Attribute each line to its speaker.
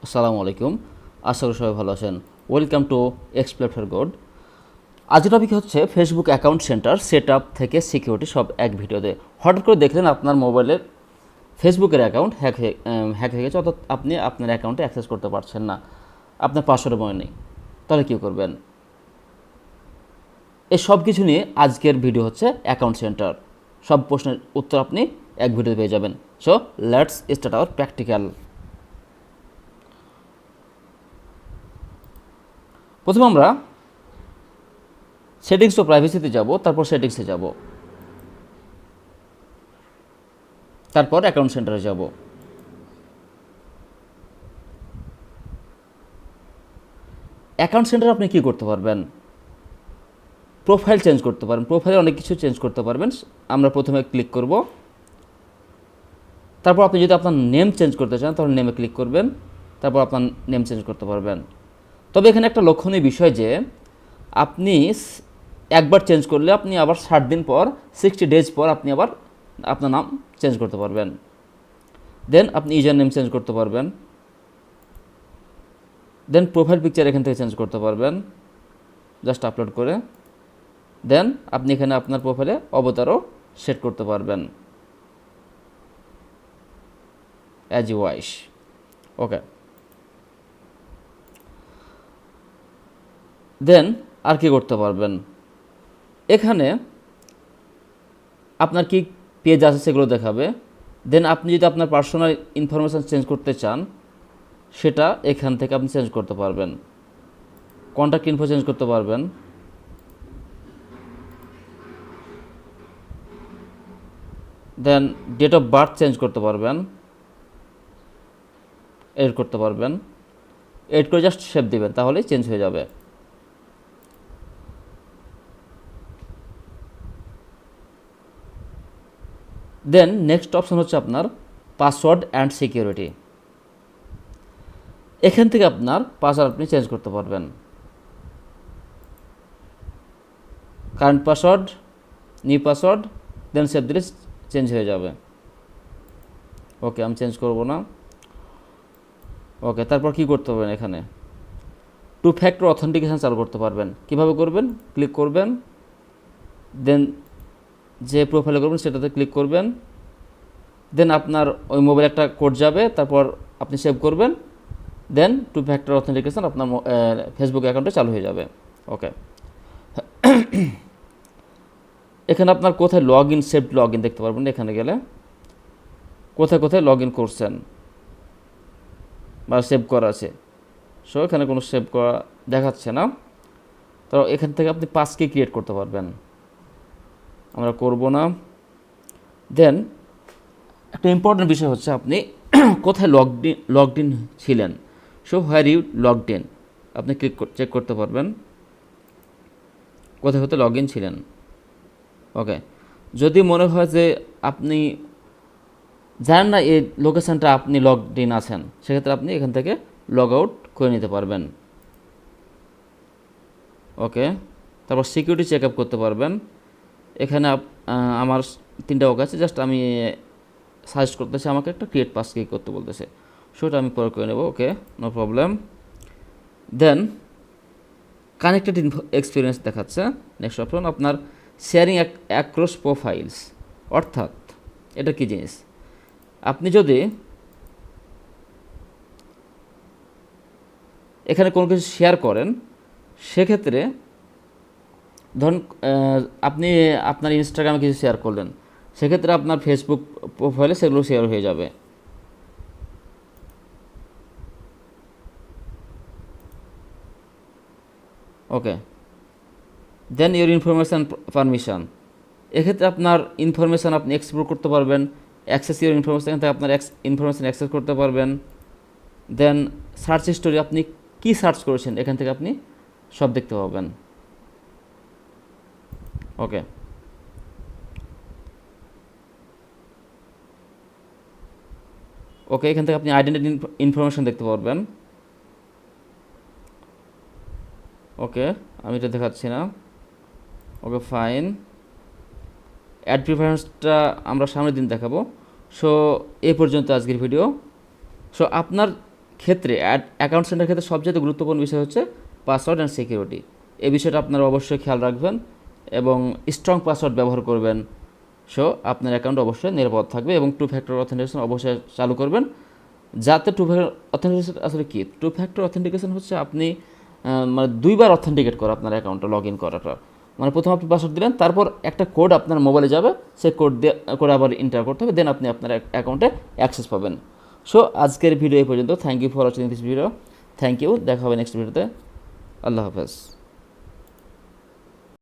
Speaker 1: আসসালামু আলাইকুম। আশা করি সবাই ভালো আছেন। Welcome to explate for good. আজকের টপিক হচ্ছে Facebook account center set up থেকে সিকিউরিটি সব এক ভিডিওতে। হঠাৎ করে দেখলেন আপনার মোবাইলের ফেসবুকের অ্যাকাউন্ট হ্যাক হয়ে গেছে, অর্থাৎ আপনি আপনার অ্যাকাউন্টে অ্যাক্সেস করতে পারছেন না, আপনার পাসওয়ার্ড মনে নেই, তাহলে কী করবেন? এই সব কিছু নিয়ে আজকের ভিডিও হচ্ছে অ্যাকাউন্ট সেন্টার। সব প্রশ্নের উত্তর আপনি এক ভিডিওতে পেয়ে যাবেন। So let's start our practical. প্রথমে আমরা সেটিংস ও প্রাইভেসিতে যাব, তারপর সেটিংসে যাব, তারপর অ্যাকাউন্ট সেন্টারে যাব। অ্যাকাউন্ট সেন্টারে আপনি কী করতে পারবেন? প্রোফাইল চেঞ্জ করতে পারেন। প্রোফাইলে অনেক কিছু চেঞ্জ করতে পারবেন। আমরা প্রথমে ক্লিক করব, তারপর আপনি যদি আপনার নেম চেঞ্জ করতে চান তাহলে নেমে ক্লিক করবেন, তারপর আপনার নেম চেঞ্জ করতে পারবেন। তবে এখানে একটা লক্ষণীয় বিষয় যে আপনি একবার চেঞ্জ করলে আপনি আবার 60 দিন পর 60 ডেজ পর আপনি আবার আপনার নাম চেঞ্জ করতে পারবেন। দেন আপনি ইউজার নেম চেঞ্জ করতে পারবেন। দেন প্রোফাইল পিকচার এখান থেকে চেঞ্জ করতে পারবেন জাস্ট আপলোড করে। দেন আপনি এখানে আপনার প্রোফাইলে অবতারও সেট করতে পারবেন অ্যাজ ইউ ওয়াইশ। ওকে, দেন আর কি করতে পারবেন? এখানে আপনার কি পেজ আছে সেগুলো দেখাবে। দেন আপনি যদি আপনার পার্সোনাল ইনফরমেশান চেঞ্জ করতে চান সেটা এখান থেকে আপনি চেঞ্জ করতে পারবেন। কন্ট্যাক্ট ইনফো চেঞ্জ করতে পারবেন। দেন ডেট অফ বার্থ চেঞ্জ করতে পারবেন, এডিট করতে পারবেন। এডিট করে জাস্ট সেভ দেবেন, তাহলেই চেঞ্জ হয়ে যাবে। দেন নেক্সট অপশন হচ্ছে আপনার পাসওয়ার্ড অ্যান্ড সিকিউরিটি। এখান থেকে আপনার পাসওয়ার্ড আপনি চেঞ্জ করতে পারবেন। কারেন্ট পাসওয়ার্ড, নিউ পাসওয়ার্ড, দেন সেভ দিলে চেঞ্জ হয়ে যাবে। ওকে, আমি চেঞ্জ করব না। ওকে, তারপর কি করতে পারবেন? এখানে টু ফ্যাক্টর অথেন্টিকেশন চালু করতে পারবেন। কিভাবে করবেন? ক্লিক করবেন, দেন যে প্রোফাইলে করবেন সেটাতে ক্লিক করবেন। দেন আপনার ওই মোবাইলে একটা কোড যাবে, তারপর আপনি সেভ করবেন। দেন টু ফ্যাক্টর অথেন্টিকেশন আপনার ফেসবুক অ্যাকাউন্টে চালু হয়ে যাবে। ওকে, এখানে আপনার কোথায় log in, saved log in দেখতে পারবেন। এখানে গেলে কোথায় কোথায় লগ ইন করছেন বা সেভ করা আছে। সো এখানে কোনো সেভ করা দেখাচ্ছে না, তো এখান থেকে আপনি পাসকি ক্রিয়েট করতে পারবেন। আমরা করব না। দেন একটা ইম্পর্টেন্ট বিষয় হচ্ছে আপনি কোথায় লগড ইন ছিলেন। So where you logged in আপনি চেক করতে পারবেন কোথায় কোথায় লগ ইন ছিলেন। ওকে, যদি মনে হয় যে আপনি জানেন না এই লোকেশানটা আপনি লগড ইন আছেন, সেক্ষেত্রে আপনি এখান থেকে লগ আউট করে নিতে পারবেন। ওকে, তারপর সিকিউরিটি চেক আপ করতে পারবেন। এখানে আমার 3টা ওকে আছে, জাস্ট আমি সাজেস্ট করতেছে আমাকে একটা ক্রিয়েট পাস কি করতে বলতেছে, সেটা আমি পরে করে নেব। ওকে, নো প্রবলেম। দেন কানেক্টেড এক্সপিরিয়েন্স দেখাচ্ছে। নেক্সট অপশন আপনার শেয়ারিং অ্যাক্রস প্রোফাইলস, অর্থাৎ এটা কী জিনিস? আপনি যদি এখানে কোনো কিছু শেয়ার করেন, সেক্ষেত্রে ধরুন আপনি আপনার ইনস্টাগ্রামে কিছু শেয়ার করলেন, সেক্ষেত্রে আপনার ফেসবুক প্রোফাইলে সেগুলো শেয়ার হয়ে যাবে। ওকে, দেন ইউর ইনফরমেশান পারমিশন, এক্ষেত্রে আপনার ইনফরমেশান আপনি এক্সপ্লোর করতে পারবেন। অ্যাক্সেস ইউর ইনফরমেশান, এখান থেকে আপনার ইনফরমেশান অ্যাক্সেস করতে পারবেন। দেন সার্চ হিস্টোরি, আপনি কী সার্চ করেছেন এখান থেকে আপনি সব দেখতে পাবেন। ওকে, ওকে, এখান থেকে আপনি আইডেন্টিটি ইনফরমেশান দেখতে পারবেন। ওকে, আমি এটা দেখাচ্ছি না। ওকে, ফাইন। অ্যাড প্রিফারেন্সটা আমরা সামনের দিন দেখাবো। সো এই পর্যন্ত আজকের ভিডিও। সো আপনার ক্ষেত্রে অ্যাকাউন্ট সেন্টার ক্ষেত্রে সবচেয়ে গুরুত্বপূর্ণ বিষয় হচ্ছে পাসওয়ার্ড অ্যান্ড সিকিউরিটি। এই বিষয়টা আপনারা অবশ্যই খেয়াল রাখবেন এবং স্ট্রং পাসওয়ার্ড ব্যবহার করবেন। সো আপনার অ্যাকাউন্ট অবশ্যই নিরাপদ থাকবে এবং টু ফ্যাক্টর অথেন্টিকেশন অবশ্যই চালু করবেন। যাতে টু ফ্যাক্টর অথেন্টিকেশন আসলে কি, টু ফ্যাক্টর অথেন্টিকেশন হচ্ছে আপনি মানে দুইবার অথেন্টিকেট করা আপনার অ্যাকাউন্টে লগ ইন করাটা। মানে প্রথম আপনি পাসওয়ার্ড দিলেন, তারপর একটা কোড আপনার মোবাইলে যাবে, সেই কোড দিয়ে করে আবার এন্টার করতে হবে, দেন আপনি আপনার অ্যাকাউন্টে অ্যাক্সেস পাবেন। সো আজকের ভিডিও এই পর্যন্ত। Thank you for watching this video. Thank you, দেখা হবে নেক্সট ভিডিওতে। আল্লাহ হাফেজ।